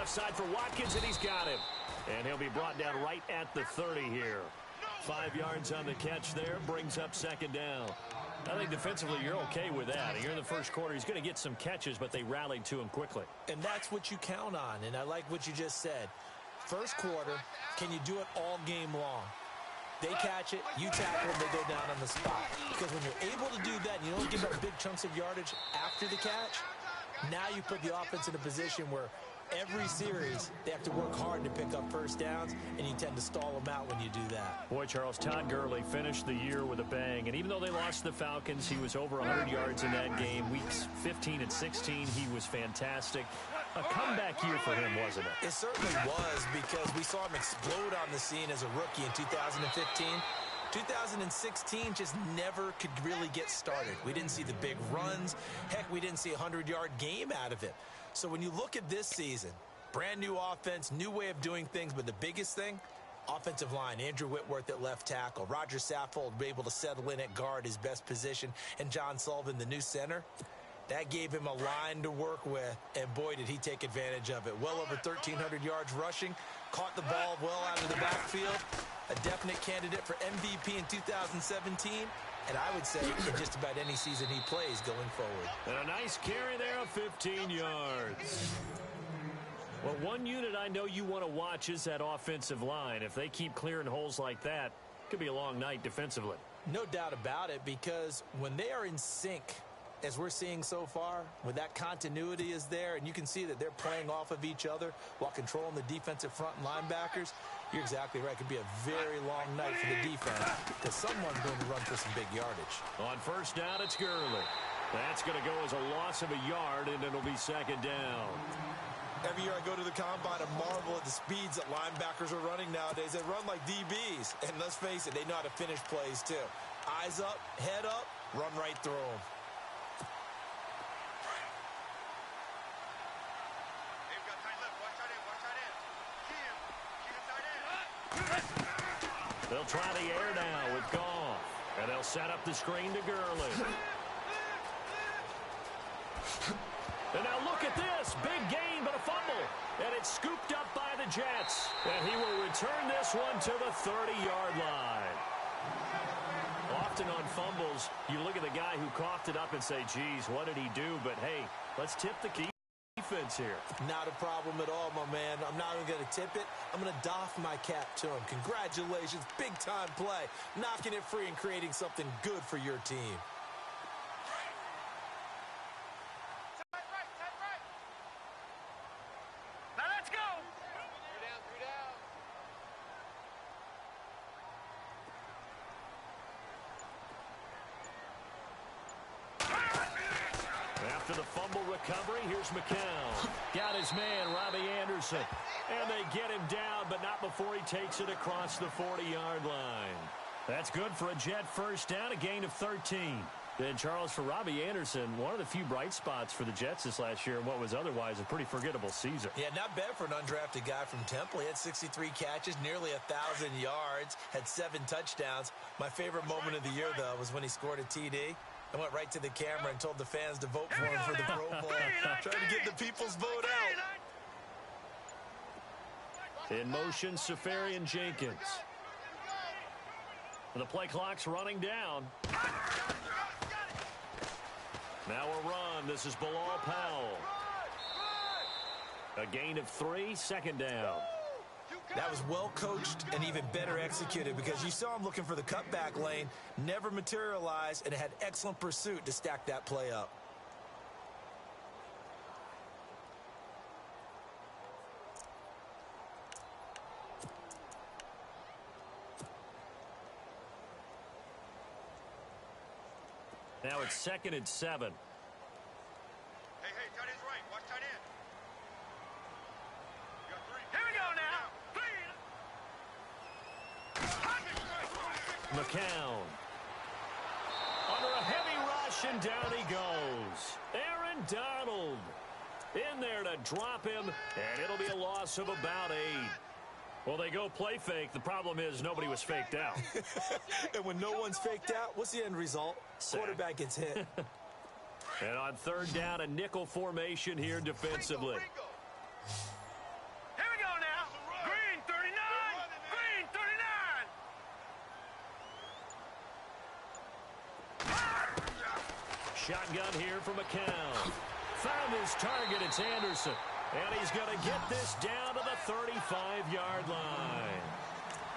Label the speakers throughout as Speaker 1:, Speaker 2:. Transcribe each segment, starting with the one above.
Speaker 1: left side for Watkins, and he's got him. And he'll be brought down right at the 30 here. 5 yards on the catch there, brings up second down. I think defensively you're okay with that. Here in the first quarter, he's going to get some catches, but they rallied to him quickly.
Speaker 2: And that's what you count on, and I like what you just said. First quarter, can you do it all game long? They catch it, you tackle them, they go down on the spot. Because when you're able to do that and you don't give up big chunks of yardage after the catch, now you put the offense in a position where every series they have to work hard to pick up first downs, and you tend to stall them out when you do that.
Speaker 1: Boy, Charles, Todd Gurley finished the year with a bang, and even though they lost the Falcons, he was over 100 yards in that game. Weeks 15 and 16, he was fantastic. A comeback year for him, wasn't it?
Speaker 2: It certainly was, because we saw him explode on the scene as a rookie in 2015. 2016 just never could really get started. We didn't see the big runs. Heck, we didn't see a 100-yard game out of it. So when you look at this season, brand new offense, new way of doing things, but the biggest thing, offensive line. Andrew Whitworth at left tackle. Roger Saffold able to settle in at guard, his best position, and John Sullivan, the new center. That gave him a line to work with, and boy, did he take advantage of it. Well over 1,300 yards rushing, caught the ball well out of the backfield, a definite candidate for MVP in 2017, and I would say in just about any season he plays going forward.
Speaker 1: And a nice carry there of 15 yards. Well, one unit I know you want to watch is that offensive line. If they keep clearing holes like that, it could be a long night defensively.
Speaker 2: No doubt about it, because when they are in sync, as we're seeing so far, when that continuity is there, and you can see that they're playing off of each other while controlling the defensive front and linebackers, you're exactly right. It could be a very long night for the defense because someone's going to run for some big yardage.
Speaker 1: On first down, it's Gurley. That's going to go as a loss of a yard, and it'll be second down.
Speaker 2: Every year I go to the combine and marvel at the speeds that linebackers are running nowadays. They run like DBs, and let's face it, they know how to finish plays too. Eyes up, head up, run right through them.
Speaker 1: They'll try the air now with Goff. And they'll set up the screen to Gurley. And now look at this. Big gain, but a fumble. And it's scooped up by the Jets. And he will return this one to the 30-yard line. Often on fumbles, you look at the guy who coughed it up and say, geez, what did he do? But, hey, let's tip the key. Defense here.
Speaker 2: Not a problem at all, my man. I'm not even going to tip it. I'm going to doff my cap to him. Congratulations. Big-time play. Knocking it free and creating something good for your team.
Speaker 3: Now let's go. 3 down.
Speaker 1: After the fumble recovery, here's McCown. Got his man, Robbie Anderson. And they get him down, but not before he takes it across the 40-yard line. That's good for a Jet first down, a gain of 13. Then, Charles, for Robbie Anderson, one of the few bright spots for the Jets this last year in what was otherwise a pretty forgettable season.
Speaker 2: Yeah, not bad for an undrafted guy from Temple. He had 63 catches, nearly 1,000 yards, had 7 touchdowns. My favorite moment of the year, though, was when he scored a TD. I went right to the camera and told the fans to vote for him for the Pro Bowl. Trying to get the people's vote out.
Speaker 1: In motion, Safarian Jenkins. The play clock's running down. Now a run. This is Bilal Powell. A gain of 3, second down.
Speaker 2: That was well coached and even better executed because you saw him looking for the cutback lane, never materialized, and had excellent pursuit to stack that play up.
Speaker 1: Now it's 2nd and 7.
Speaker 3: Hey, tight end's right. Watch tight end. You got 3. Here we go now.
Speaker 1: McCown. Under a heavy rush, and down he goes. Aaron Donald in there to drop him, and it'll be a loss of about 8. Well, they go play fake. The problem is nobody was faked out.
Speaker 2: And when no one's faked out, what's the end result? Quarterback gets hit.
Speaker 1: And on 3rd down, a nickel formation here defensively. shotgun here for McCown. Found his target. It's Anderson. And he's going to get this down to the 35-yard line.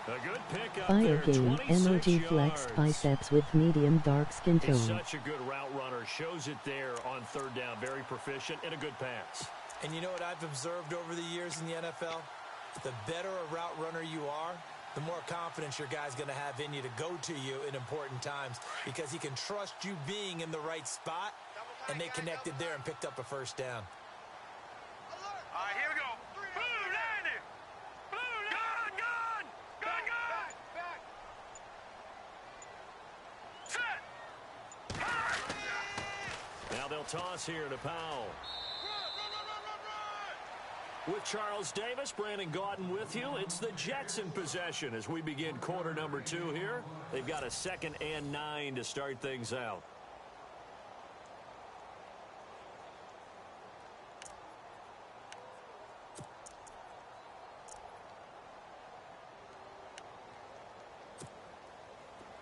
Speaker 1: A good pick up there,
Speaker 4: Game
Speaker 1: 26
Speaker 4: MOG Flex
Speaker 1: yards.
Speaker 4: biceps with medium dark skin tone.
Speaker 1: He's such a good route runner. Shows it there on third down. Very proficient and a good pass.
Speaker 2: And you know what I've observed over the years in the NFL? The better a route runner you are, the more confidence your guy's going to have in you to go to you in important times because he can trust you being in the right spot, and they connected there and picked up a first down.
Speaker 3: All right, here we go. Blue, landing. Blue, gun. Back. Set.
Speaker 1: Now they'll toss here to Powell. With Charles Davis, Brandon Gaudin with you. It's the Jets in possession as we begin quarter number 2 here. They've got a 2nd and 9 to start things out.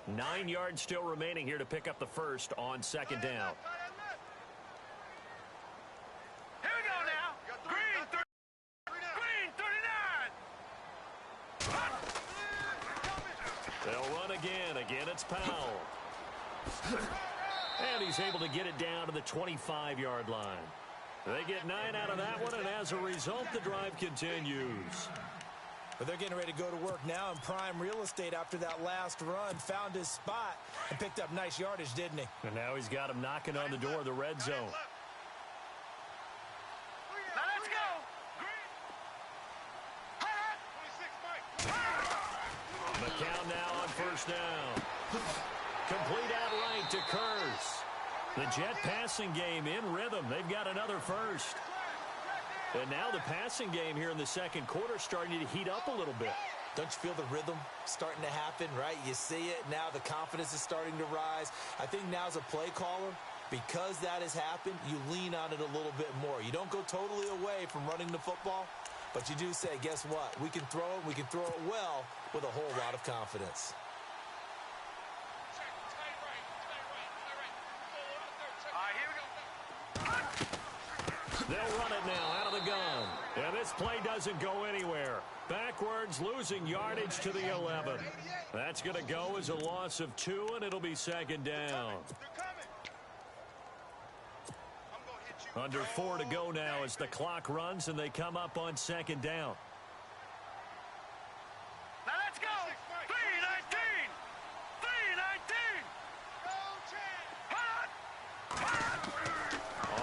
Speaker 1: Nine yards still remaining here to pick up the first on 2nd down.
Speaker 3: Here we go now. Green 39.
Speaker 1: They'll run again. Again, it's Powell. And he's able to get it down to the 25-yard line. They get 9 out of that one, and as a result, the drive continues.
Speaker 2: But they're getting ready to go to work now in prime real estate after that last run. Found his spot and picked up nice yardage, didn't he?
Speaker 1: And now he's got him knocking on the door of the red zone.
Speaker 3: Now let's go.
Speaker 1: McCown now on first down. Complete out right to Kurz. The Jet passing game in rhythm. They've got another first. And now the passing game here in the second quarter starting to heat up a little bit.
Speaker 2: Don't you feel the rhythm starting to happen, right? You see it. Now the confidence is starting to rise. I think now as a play caller, because that has happened, you lean on it a little bit more. You don't go totally away from running the football, but you do say, guess what? We can throw it. We can throw it well with a whole lot of confidence.
Speaker 1: They'll run it now out of the gun. And this play doesn't go anywhere. Backwards, losing yardage to the 11. That's going to go as a loss of 2, and it'll be 2nd down. Under 4 to go now as the clock runs, and they come up on 2nd down.
Speaker 3: Now let's go. 3-19. 3-19.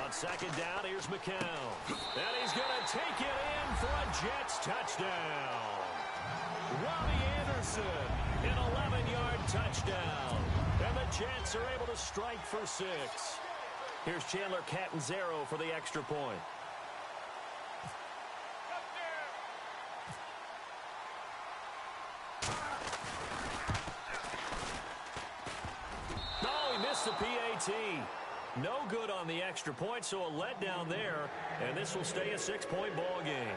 Speaker 1: On 2nd down, here's McCown. And he's going to take it in for a Jets touchdown. Robbie Anderson, an 11-yard touchdown. And the Jets are able to strike for 6. Here's Chandler Catanzaro for the extra point. Oh, he missed the PAT. No good on the extra point, so a letdown there, and this will stay a 6-point ball game.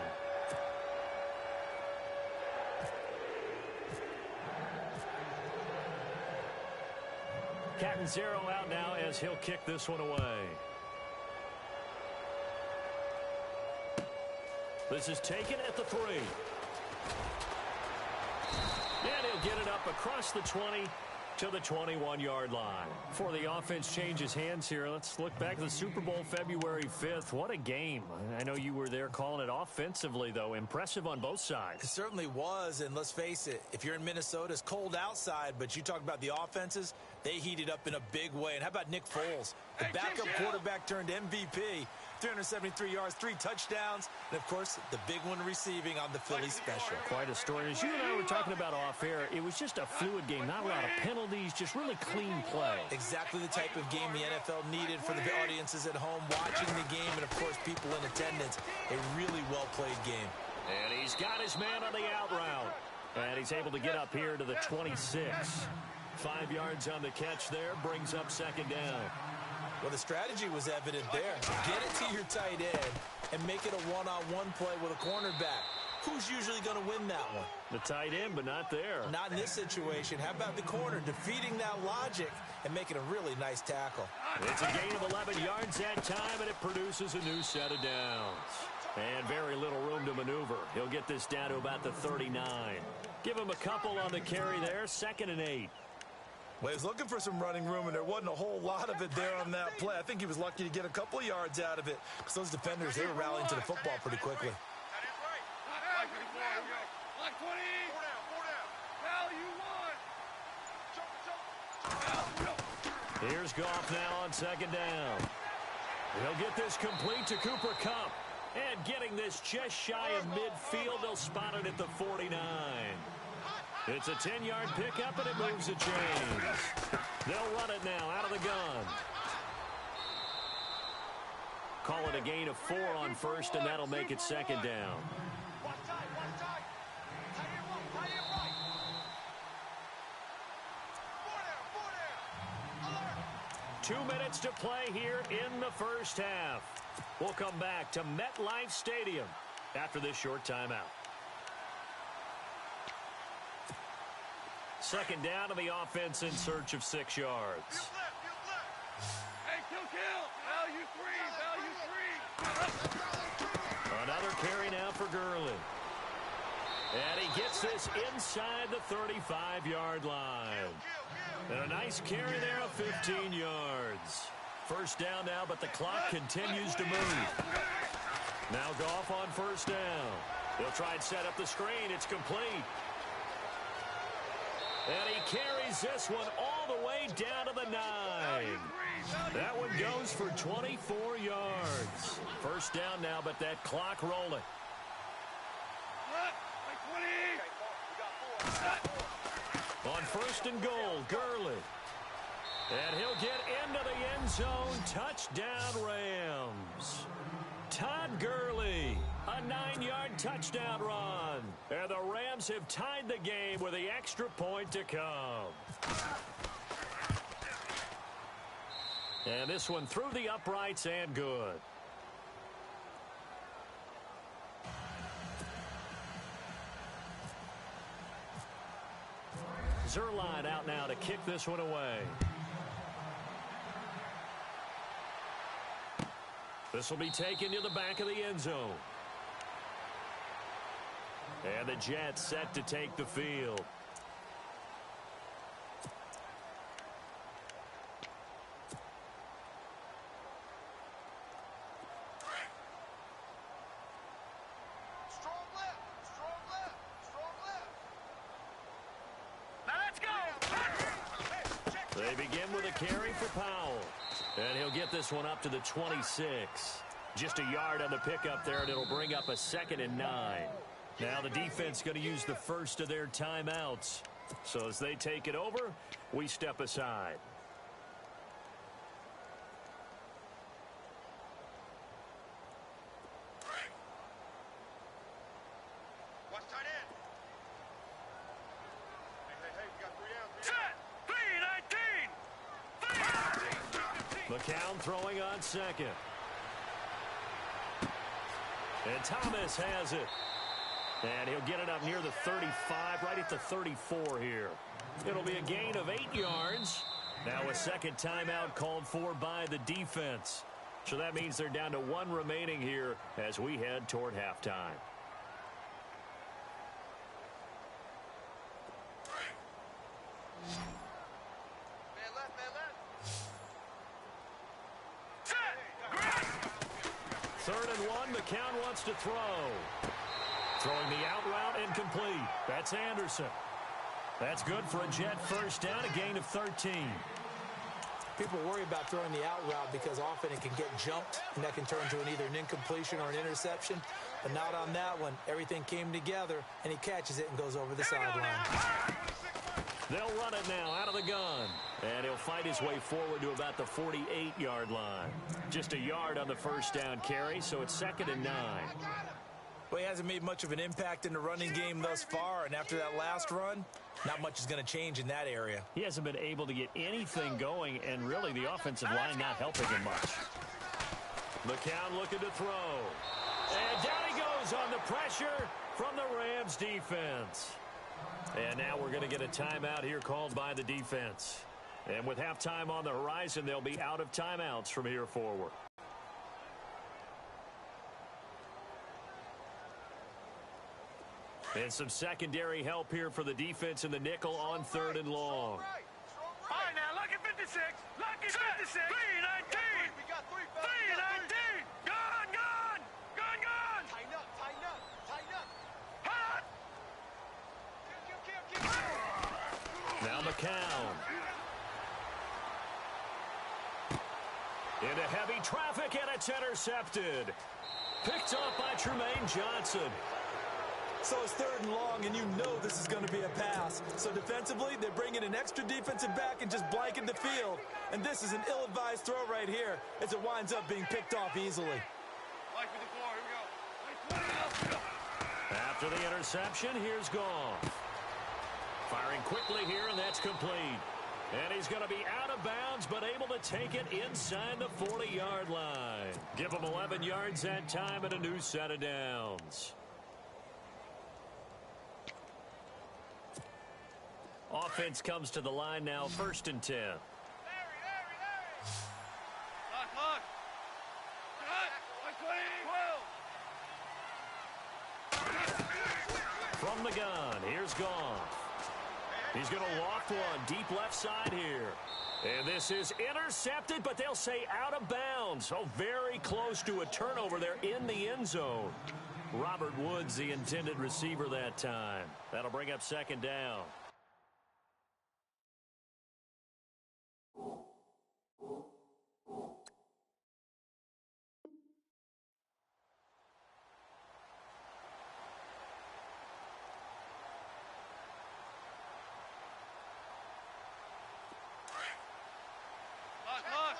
Speaker 1: Catanzaro out now as he'll kick this one away. This is taken at the 3. And he'll get it up across the 20 to the 21-yard line. Before the offense changes hands here, let's look back at the Super Bowl February 5th. What a game. I know you were there calling it offensively, though. Impressive on both sides.
Speaker 2: It certainly was, and let's face it, if you're in Minnesota, it's cold outside, but you talk about the offenses, they heated up in a big way. And how about Nick Foles? The backup quarterback turned MVP. 373 yards, 3 touchdowns, and, of course, the big one receiving on the Philly special.
Speaker 1: Quite a story. As you and I were talking about off air, it was just a fluid game. Not a lot of penalties, just really clean play.
Speaker 2: Exactly the type of game the NFL needed for the audiences at home watching the game and, of course, people in attendance. A really well-played game.
Speaker 1: And he's got his man on the out route. And he's able to get up here to the 26. 5 yards on the catch there, brings up 2nd down.
Speaker 2: Well, the strategy was evident there. Get it to your tight end and make it a one-on-one play with a cornerback. Who's usually going to win that one?
Speaker 1: The tight end, but not there.
Speaker 2: Not in this situation. How about the corner defeating that logic and making a really nice tackle?
Speaker 1: It's a gain of 11 yards that time, and it produces a new set of downs. And very little room to maneuver. He'll get this down to about the 39. Give him a couple on the carry there, 2nd and 8.
Speaker 2: Well, he was looking for some running room, and there wasn't a whole lot of it there on that play. I think he was lucky to get a couple of yards out of it because those defenders, they were rallying to the football pretty quickly.
Speaker 1: Here's Goff now on 2nd down. He'll get this complete to Cooper Kupp. And getting this just shy of midfield, they'll spot it at the 49. It's a 10-yard pickup, and it moves the chains. They'll run it now out of the gun. Call it a gain of 4 on 1st, and that'll make it 2nd down. 2 minutes to play here in the 1st half. We'll come back to MetLife Stadium after this short timeout. 2nd down, and the offense in search of 6 yards.
Speaker 3: Hey, kill. Value 3.
Speaker 1: Another carry now for Gurley. And he gets this inside the 35-yard line. And a nice carry there of 15 yards. 1st down now, but the clock continues to move. Now Goff on 1st down. He'll try and set up the screen. It's complete. And he carries this one all the way down to the 9. That one goes for 24 yards. 1st down now, but that clock rolling. On 1st and goal, Gurley. And he'll get into the end zone. Touchdown, Rams. Todd Gurley, a 9-yard touchdown run. And the Rams have tied the game with the extra point to come. And this one through the uprights and good. Zerline out now to kick this one away. This will be taken to the back of the end zone. And the Jets set to take the field. They begin with a carry for Powell. And he'll get this one up to the 26. Just a yard on the pickup there, and it'll bring up a 2nd and 9. Now the defense going to use the first of their timeouts. So as they take it over, we step aside.
Speaker 3: Watch tight end. Hey, we got 3 downs. Set! 3-19!
Speaker 1: McCown throwing on 2nd. And Thomas has it. And he'll get it up near the 35, right at the 34 here. It'll be a gain of 8 yards. Now a 2nd timeout called for by the defense. So that means they're down to 1 remaining here as we head toward halftime.
Speaker 3: Man left.
Speaker 1: 3rd and 1, McCown wants to throw. Throwing the out route incomplete. That's Anderson. That's good for a Jet 1st down, a gain of 13.
Speaker 2: People worry about throwing the out route because often it can get jumped, and that can turn to either an incompletion or an interception. But not on that one. Everything came together, and he catches it and goes over the sideline.
Speaker 1: They'll run it now out of the gun. And he'll fight his way forward to about the 48-yard line. Just a yard on the 1st down carry, so it's 2nd and 9.
Speaker 2: Well, he hasn't made much of an impact in the running game thus far, and after that last run, not much is going to change in that area.
Speaker 1: He hasn't been able to get anything going, and really the offensive line not helping him much. McCown looking to throw. And down he goes throws on the pressure from the Rams defense. And now we're going to get a timeout here called by the defense. And with halftime on the horizon, they'll be out of timeouts from here forward. And some secondary help here for the defense in the nickel on 3rd and long.
Speaker 3: All right, now, lucky 56. Lucky 56. 3-19. We got 3, 3-19. Gone. Tighten up. Hot. Kill.
Speaker 1: Now McCown. Into heavy traffic, and it's intercepted. Picked up by Tremaine Johnson.
Speaker 2: So it's 3rd and long, and you know this is going to be a pass. So defensively, they bring in an extra defensive back and just blanket the field. And this is an ill-advised throw right here as it winds up being picked off easily.
Speaker 3: Like with the 4, here we go.
Speaker 1: After the interception, here's Goff. Firing quickly here, and that's complete. And he's going to be out of bounds, but able to take it inside the 40-yard line. Give him 11 yards that time and a new set of downs. Offense comes to the line now, 1st and 10.
Speaker 3: Larry. Lock.
Speaker 1: From the gun, here's Goff. He's going to loft one deep left side here. And this is intercepted, but they'll say out of bounds. Oh, very close to a turnover there in the end zone. Robert Woods, the intended receiver that time. That'll bring up 2nd down.
Speaker 3: Lock.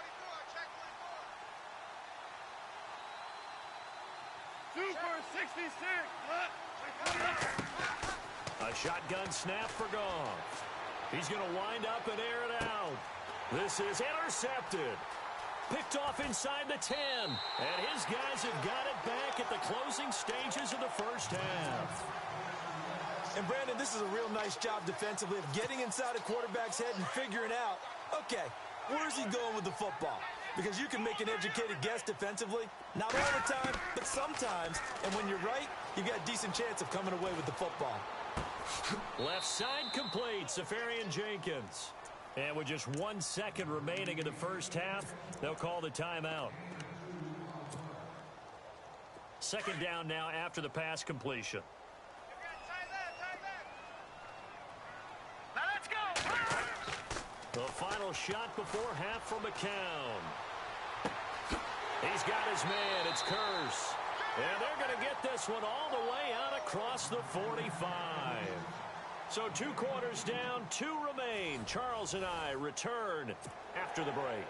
Speaker 3: 2 for 66.
Speaker 1: A shotgun snap for Goff. He's going to wind up and air it out. This is intercepted. Picked off inside the 10. And his guys have got it back at the closing stages of the first half.
Speaker 2: And Brandon, this is a real nice job defensively of getting inside a quarterback's head and figuring out, okay, where's he going with the football? Because you can make an educated guess defensively, not all the time, but sometimes. And when you're right, you've got a decent chance of coming away with the football.
Speaker 1: Left side complete, Safarian Jenkins. And with just 1 second remaining in the first half, they'll call the timeout. 2nd down now after the pass completion.
Speaker 3: Now let's go.
Speaker 1: The final shot before half from McCown. He's got his man. It's Curse. And they're going to get this one all the way out across the 45. So 2 quarters down, 2 remain. Charles and I return after the break.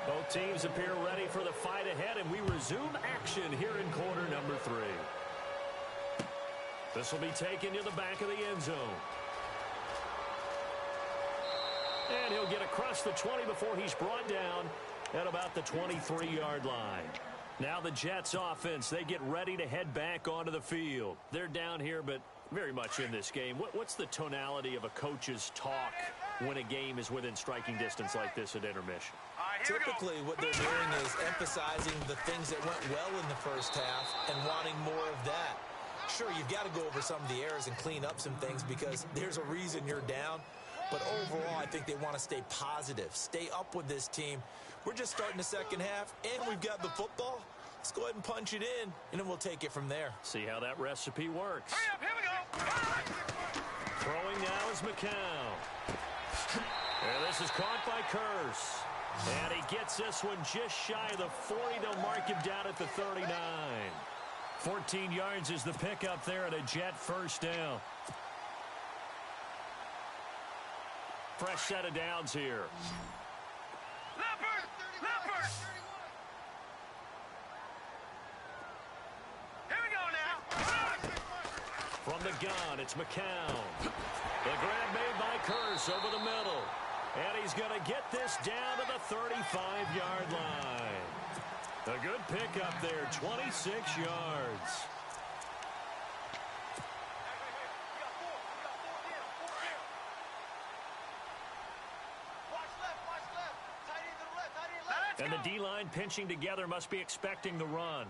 Speaker 1: Both teams appear ready for the fight ahead, and we resume action here in quarter number 3. This will be taken to the back of the end zone. And he'll get across the 20 before he's brought down at about the 23-yard line. Now the Jets offense, they get ready to head back onto the field. They're down here, but very much in this game. What's the tonality of a coach's talk when a game is within striking distance like this at intermission?
Speaker 2: Typically, what they're doing is emphasizing the things that went well in the first half and wanting more of that. Sure, you've got to go over some of the errors and clean up some things because there's a reason you're down. But overall, I think they want to stay positive, stay up with this team. We're just starting the second half, and we've got the football. Let's go ahead and punch it in, and then we'll take it from there.
Speaker 1: See how that recipe works.
Speaker 3: Hurry up, here we go.
Speaker 1: Throwing now is McCown. And this is caught by Curse. And he gets this one just shy of the 40. They'll mark him down at the 39. 14 yards is the pickup there at a Jet first down. Fresh set of downs here.
Speaker 3: Leopard! Here we go now.
Speaker 1: From the gun, it's McCown. The grab made by Curse over the middle. And he's going to get this down to the 35-yard line. A good pickup there, 26 yards. And the D-line pinching together must be expecting the run.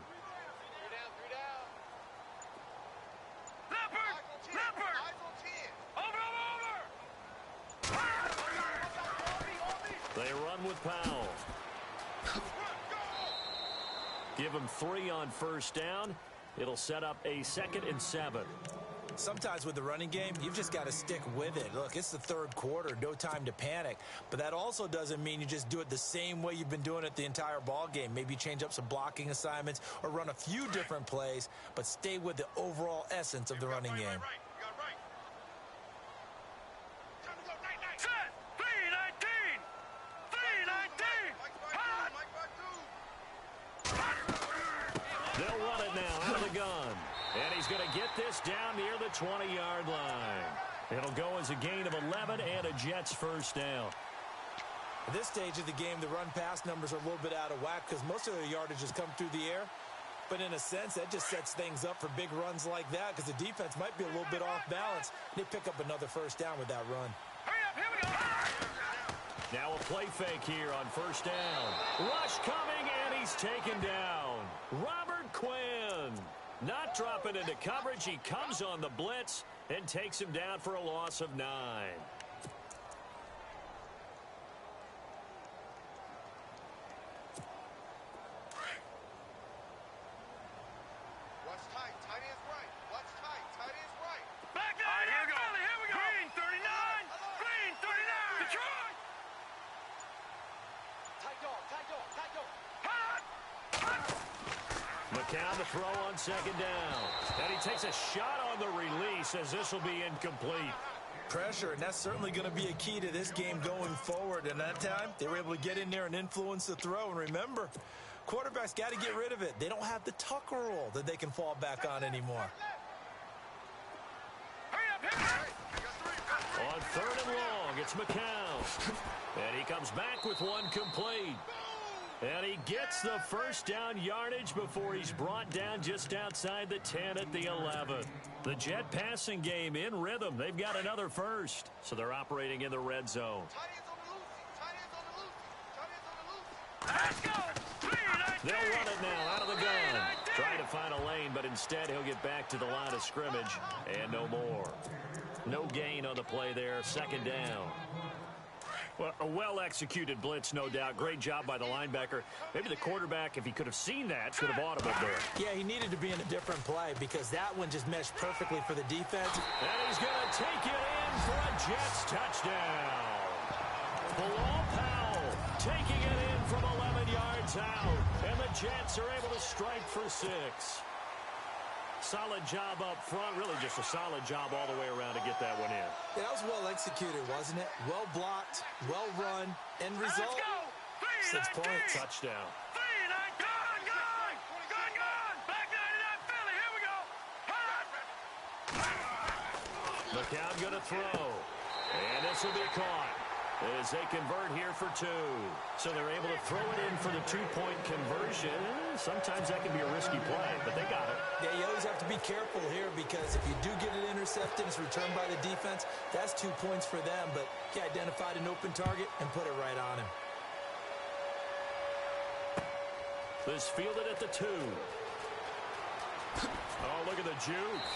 Speaker 1: They run with Powell. Give him 3 on first down. It'll set up a 2nd and 7.
Speaker 2: Sometimes with the running game, you've just got to stick with it. Look, it's the third quarter, no time to panic. But that also doesn't mean you just do it the same way you've been doing it the entire ball game. Maybe change up some blocking assignments or run a few different plays, but stay with the overall essence of the running game.
Speaker 1: They'll run it now out of the gun. And he's going to get this down near the 20-yard line. It'll go as a gain of 11 and a Jets first down.
Speaker 2: At this stage of the game, the run-pass numbers are a little bit out of whack because most of their yardage has come through the air. But in a sense, that just sets things up for big runs like that because the defense might be a little bit off balance. They pick up another first down with that run.
Speaker 1: Now a play fake here on first down. Rush coming, and he's taken down. Robert Quinn. Not dropping into coverage. He comes on the blitz and takes him down for a loss of 9. McCown to throw on second down. And he takes a shot on the release as this will be incomplete.
Speaker 2: Pressure, and that's certainly going to be a key to this game going forward. And that time, they were able to get in there and influence the throw. And remember, quarterbacks got to get rid of it. They don't have the Tucker rule that they can fall back on anymore.
Speaker 1: On 3rd and long, it's McCown. And he comes back with one complete. And he gets the first down yardage before he's brought down just outside the 10 at the 11. The Jet passing game in rhythm. They've got another first, so they're operating in the red zone. They'll run it now out of the gun. Trying to find a lane, but instead he'll get back to the line of scrimmage and no more. No gain on the play there, 2nd down. Well, a well-executed blitz, no doubt. Great job by the linebacker. Maybe the quarterback, if he could have seen that, should have audibled there.
Speaker 2: Yeah, he needed to be in a different play because that one just meshed perfectly for the defense.
Speaker 1: And he's going to take it in for a Jets touchdown. Bilal Powell taking it in from 11 yards out. And the Jets are able to strike for 6. Solid job up front. Really just a solid job all the way around to get that one in.
Speaker 2: That was well executed, wasn't it? Well blocked, well run. End result, 6 points.
Speaker 1: Touchdown. McCown going to throw. And this will be caught as they convert here for 2. So they're able to throw it in for the 2-point conversion. Sometimes that can be a risky play, but they got it.
Speaker 2: Yeah, you always have to be careful here because if you do get it intercepted, it's returned by the defense. That's 2 points for them, but he identified an open target and put it right on him.
Speaker 1: This fielded at the 2. Oh, look at the juke.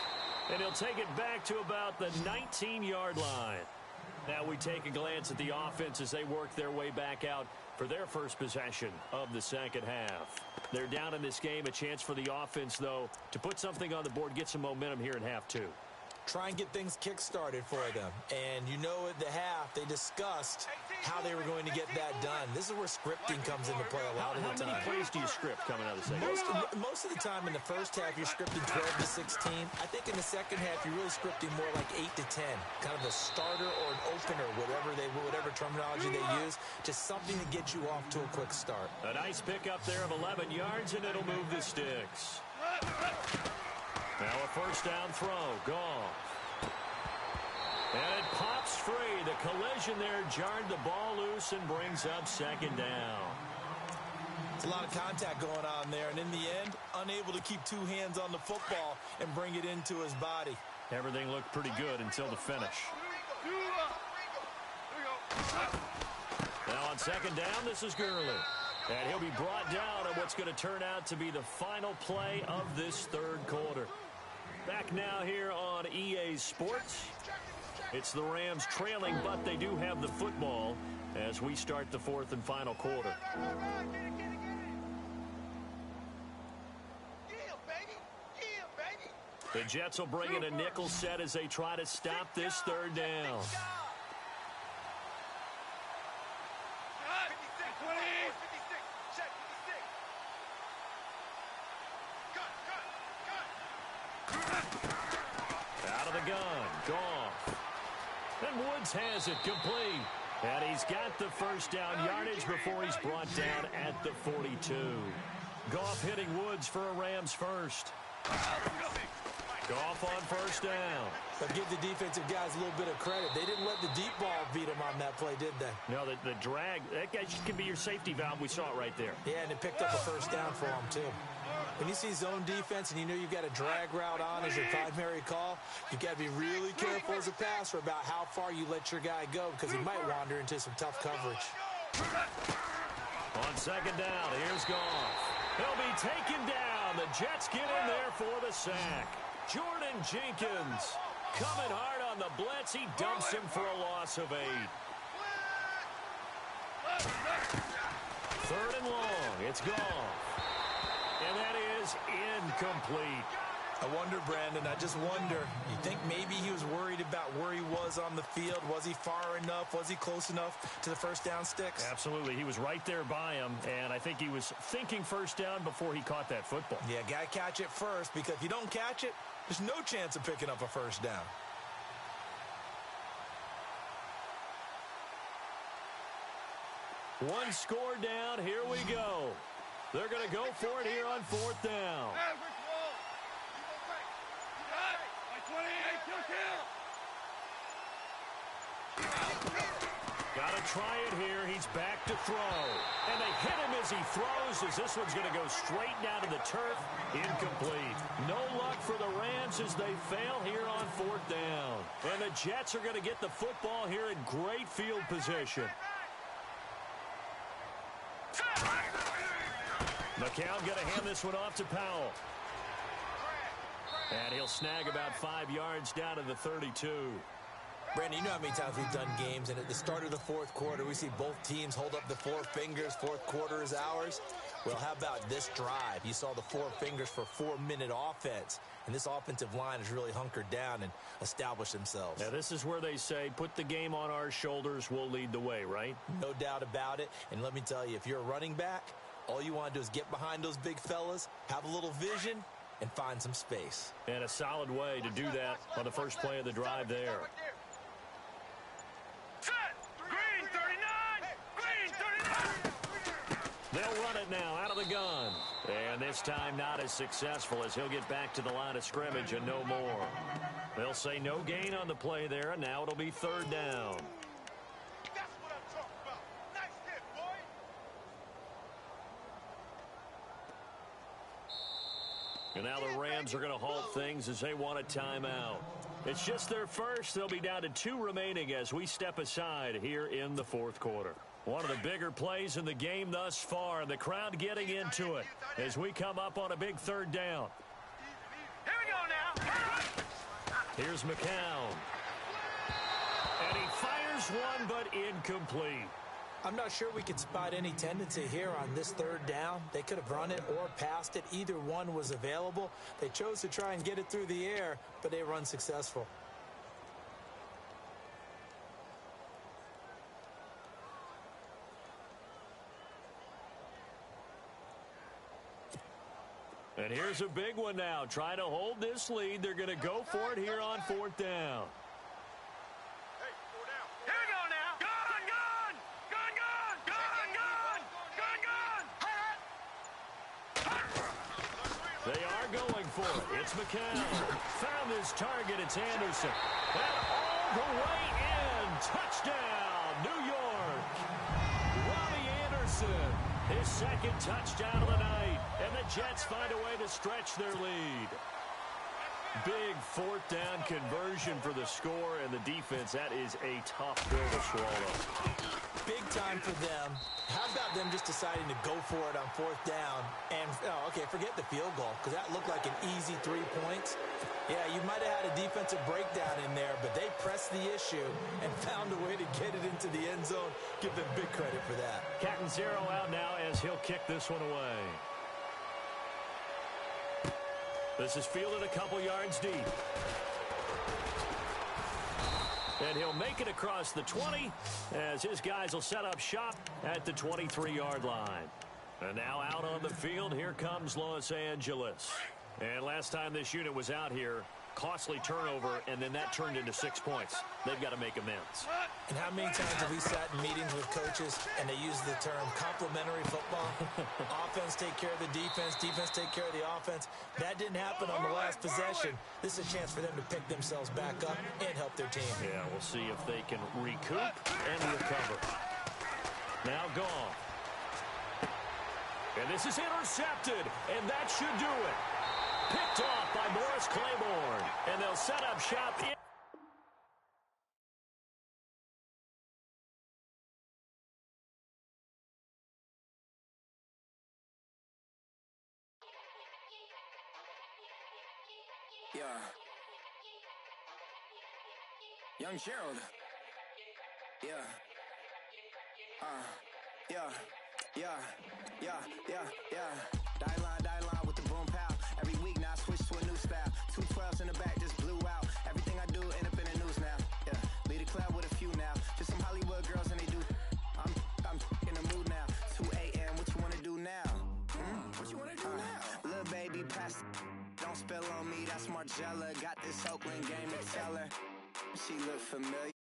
Speaker 1: And he'll take it back to about the 19-yard line. Now we take a glance at the offense as they work their way back out for their first possession of the second half. They're down in this game. A chance for the offense, though, to put something on the board, get some momentum here in half 2.
Speaker 2: Try and get things kick-started for them. And you know at the half, they discussed how they were going to get that done. This is where scripting comes into play a lot of the time.
Speaker 1: How many plays do you script coming out of the second half?
Speaker 2: Most of the time in the first half, you're scripting 12 to 16. I think in the second half, you're really scripting more like 8 to 10. Kind of a starter or an opener, whatever terminology they use. Just something to get you off to a quick start.
Speaker 1: A nice pickup there of 11 yards, and it'll move the sticks. Now a first down throw. Gone. And it pops free. The collision there jarred the ball loose and brings up second down.
Speaker 2: It's a lot of contact going on there, and in the end, unable to keep two hands on the football and bring it into his body.
Speaker 1: Everything looked pretty good until the finish. Now on second down, this is Gurley. And he'll be brought down on what's going to turn out to be the final play of this third quarter. Back now here on EA Sports. It's the Rams trailing, but they do have the football as we start the fourth and final quarter. The Jets will bring in a nickel set as they try to stop this third down. Out of the gun, Goff. And Woods has it complete. And he's got the first down yardage before he's brought down at the 42. Goff hitting Woods for a Rams first. Goff on first down.
Speaker 2: But give the defensive guys a little bit of credit. They didn't let the deep ball beat them on that play, did they?
Speaker 1: No, the drag, that guy can be your safety valve. We saw it right there.
Speaker 2: Yeah, and it picked up a first down for him, too. When you see zone defense and you know you've got a drag route on as your primary call, you've got to be really careful as a passer about how far you let your guy go because he might wander into some tough coverage.
Speaker 1: On second down, here's Goff. He'll be taken down. The Jets get in there for the sack. Jordan Jenkins coming hard on the blitz. He dumps him for a loss of 8. Third and long. It's Goff. And that is incomplete.
Speaker 2: I wonder, Brandon, I just wonder, you think maybe he was worried about where he was on the field? Was he far enough? Was he close enough to the first down sticks?
Speaker 1: Absolutely. He was right there by him, and I think he was thinking first down before he caught that football.
Speaker 2: Yeah, got to catch it first, because if you don't catch it, there's no chance of picking up a first down.
Speaker 1: One score down. Here we go. They're going to go for it here on fourth down. Got to try it here. He's back to throw. And they hit him as he throws, as this one's going to go straight down to the turf. Incomplete. No luck for the Rams as they fail here on fourth down. And the Jets are going to get the football here in great field position. McCown going to hand this one off to Powell. And he'll snag about 5 yards down to the 32.
Speaker 2: Brandon, you know how many times we've done games, and at the start of the fourth quarter, we see both teams hold up the 4 fingers. Fourth quarter is ours. Well, how about this drive? You saw the 4 fingers for 4-minute offense, and this offensive line has really hunkered down and established themselves.
Speaker 1: Now, this is where they say, put the game on our shoulders, we'll lead the way, right?
Speaker 2: No doubt about it, and let me tell you, if you're a running back, all you want to do is get behind those big fellas, have a little vision, and find some space.
Speaker 1: And a solid way to do that on the first play of the drive there.
Speaker 3: Green 39! Green 39!
Speaker 1: They'll run it now out of the gun. And this time not as successful as he'll get back to the line of scrimmage and no more. They'll say no gain on the play there, and now it'll be third down.
Speaker 3: That's what I'm talking about. Nice hit, boy.
Speaker 1: And now the Rams are going to halt things as they want a timeout. It's just their first. They'll be down to 2 remaining as we step aside here in the fourth quarter. One of the bigger plays in the game thus far. The crowd getting into it as we come up on a big third down.
Speaker 3: Here we go now.
Speaker 1: Here's McCown. And he fires one, but incomplete.
Speaker 2: I'm not sure we could spot any tendency here on this third down. They could have run it or passed it. Either one was available. They chose to try and get it through the air, but they were unsuccessful.
Speaker 1: And here's a big one now. Trying to hold this lead. They're going to go for it here on fourth down.
Speaker 3: Here we go now. Gun, gun! Gun, gun! Gun, gun! Gun, gun!
Speaker 1: They are going for it. It's McCown. Found his target. It's Anderson. And all the way in. Touchdown, New York. Robbie Anderson His second touchdown of the night, and the Jets find a way to stretch their lead. Big fourth down conversion for the score, and the defense, that is a tough pill to swallow.
Speaker 2: Big time for them. How about them just deciding to go for it on fourth down? And, forget the field goal, because that looked like an easy 3 points. Yeah, you might have had a defensive breakdown in there, but they pressed the issue and found a way to get it into the end zone. Give them big credit for that.
Speaker 1: Catanzaro out now as he'll kick this one away. This is fielded a couple yards deep. And he'll make it across the 20 as his guys will set up shop at the 23-yard line. And now out on the field, here comes Los Angeles. And last time this unit was out here, costly turnover, and then that turned into 6 points. They've got to make amends.
Speaker 2: And how many times have we sat in meetings with coaches and they use the term complementary football? Offense take care of the defense, defense take care of the offense. That didn't happen on the last possession. This is a chance for them to pick themselves back up and help their team.
Speaker 1: Yeah, we'll see if they can recoup and recover. Now gone. And this is intercepted, and that should do it. Picked off by Morris Claiborne, and they'll set up shop in.
Speaker 5: Yeah. Young Gerald. Yeah. Die line with the boom pow. Every week now I switch to a new style. 2 12s in the back just blew out. Everything I do end up in the news now. Yeah. Lead a club with a few now. Just some Hollywood girls and they do. I'm in the mood now. 2 a.m. What you wanna do now? What you wanna do now? Little baby pass. Don't spill on me. That's Margella. Got this Oakland game to tell her. She look familiar.